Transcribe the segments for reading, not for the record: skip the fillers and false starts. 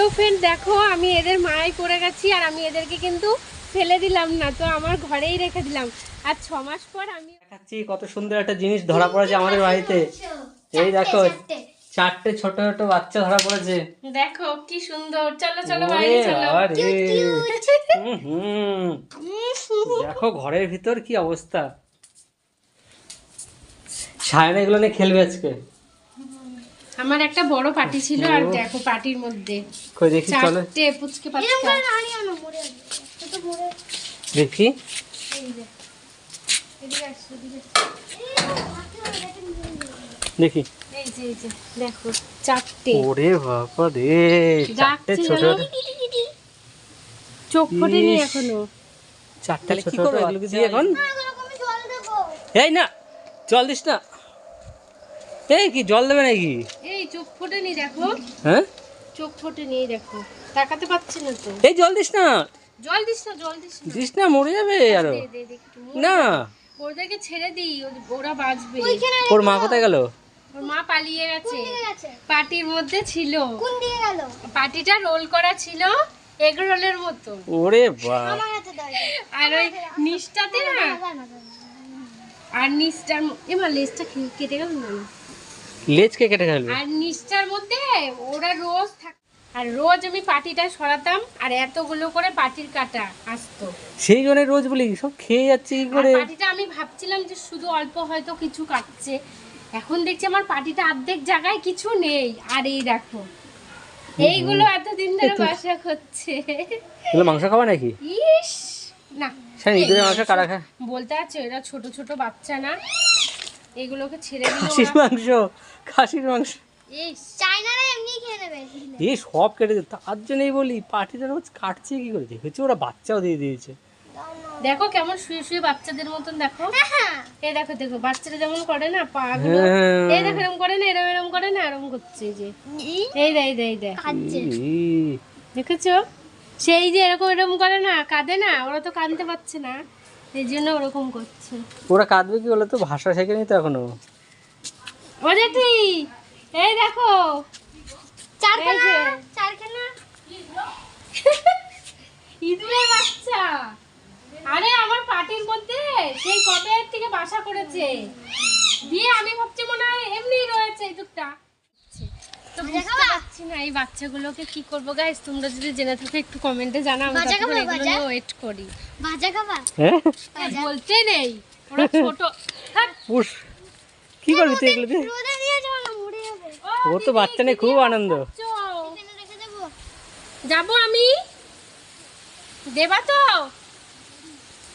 তো ফ্রেন্ড দেখো আমি এদের মায়ায় পড়ে গেছি আর আমি এদেরকে কিন্তু ফেলে দিলাম না, তো আমার ঘরেই রেখে দিলাম। আর 6 মাস পর আমি দেখাচ্ছি কত সুন্দর একটা জিনিস ধরা পড়েছে আমাদের বাড়িতে। এই দেখো 4টে ছোট ছোট বাচ্চা ধরা পড়েছে। দেখো কি সুন্দর। চলো চলো বাইরে চলো। দেখো ঘরের ভিতর কি অবস্থা। সায়ন এগুলো নিয়ে খেলবে আজকে। আমার একটা বড় পার্টি ছিল আর দেখো পার্টির মধ্যে কই দেখি চলো 4টে পুচকে পাচ্ছা। দেখি দেখি এই যে দেখো 4টে। ওরে বাবা রে 4টে ছোট চোখ ফোটেনি এখনো। 4টে ছোট ছোট এগুলো দিয়ে এখন এই না জল দিস না। এই কি জল দেবে নাকি? এই চোখ ফোটেনি দেখো। হ্যাঁ চোখ ফোটেনি এই দেখো, তাকাতে পাচ্ছি না তো। এই জল দিস না, জল দিস না, জল দিস না। দিস না মরে যাবে আরো। দে একটু না ওদেরকে ছেড়ে দিই, ওরা বাঁচবে। ওর মা কোথায় গেল? ওর মা পালিয়ে গেছে, পার্টির মধ্যে ছিল। কোন দিকে গেল? পার্টিটা রোল করা ছিল এগ রোলের মতো। ওরে বাবা আমার হাতে দাও। আর ওই নিচটাতে না, আর নিচটার এমা লেজটা কেটে গেল না, লেজ কে কেটে ফেলবে? আর নিচটার মধ্যে ওরা রোজ আর রোজ আমি পাটিটা সরাতাম আর এতগুলো করে পাটির কাটা আসতো। সেই জন্য রোজ বলি সব খেয়ে যাচ্ছে কি করে। পাটিটা আমি ভাবছিলাম যে শুধু অল্প হয়তো কিছু কাটছে, এখন দেখছি আমার পাটিটা অর্ধেক জায়গায় কিছু নেই। আর এই দেখো এইগুলো এতদিন ধরে বাসা করছে। এগুলো মাংস খাওয়া নাকি? ইস না স্যার ঈদের মাংস কারা খায়? বলতে আছে এরা ছোট ছোট বাচ্চা না, এগুলোকে ছেড়ে খাসির দিল। মাংস, খাসির মাংস ইস চাইনারা এমনি খেয়ে নেবে। এই সব কেটে দিতে, তার জন্যই বলি পাটিটা রোজ কাটছে কি করে। দেখেছি ওরা বাচ্চাও দিয়ে দিয়েছে। দেখো কেমন শুয়ে শুয়ে বাচ্চাদের মতন দেখো। এই দেখো দেখো বাচ্চারা যেমন করে না পা গুলো, হ্যাঁ। এই দেখো এরকম করে না, এরম করে না, এরম করছে যে এই দে দেখেছো, সেই যে এরকম এরকম করে না, কাঁদে না, ওরা তো কাঁদতে পারছে না, এই জন্য ওরকম করছে। ওরা কাঁদবে কি বলে তো, ভাষা শেখেনি তো এখনো। ও জেঠি এই দেখো চারখানা ইঁদুরের বাচ্চা। আরে আমার পাটির মধ্যে সেই কবে থেকে বাসা করেছে, দিয়ে আমি ভাবছি মনে হয় এমনি রয়েছে ইঁদুরটা। তো বুঝতে পারছি না এই বাচ্চাগুলোকে কি করবো। গাইস তোমরা যদি জেনে থাকো একটু কমেন্টে জানাও, আমি ততক্ষণ এগুলো নিয়ে ওয়েট করি। ভাজা খাবা? হ্যাঁ বলতে নেই ওরা ছোট। পুষ কি করবি তুই এগুলো দিয়ে? রোদে দিয়ে যাও না, মরে যাবে। ও তো বাচ্চা নিয়ে খুব আনন্দ। এখানে রেখে দেবো। যাবো আমি, দেবা তো?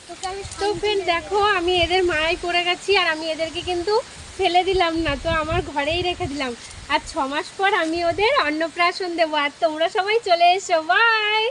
তোকে আমি তো ফ্রেন্ড দেখো আমি এদের মায়ায় পড়ে গেছি আর আমি এদেরকে কিন্তু ফেলে দিলাম না, তো আমার ঘরেই রেখে দিলাম। আর 6 মাস পর আমি ওদের অন্নপ্রাশন দেবো, আর তোমরা সবাই চলে এসো। বাই।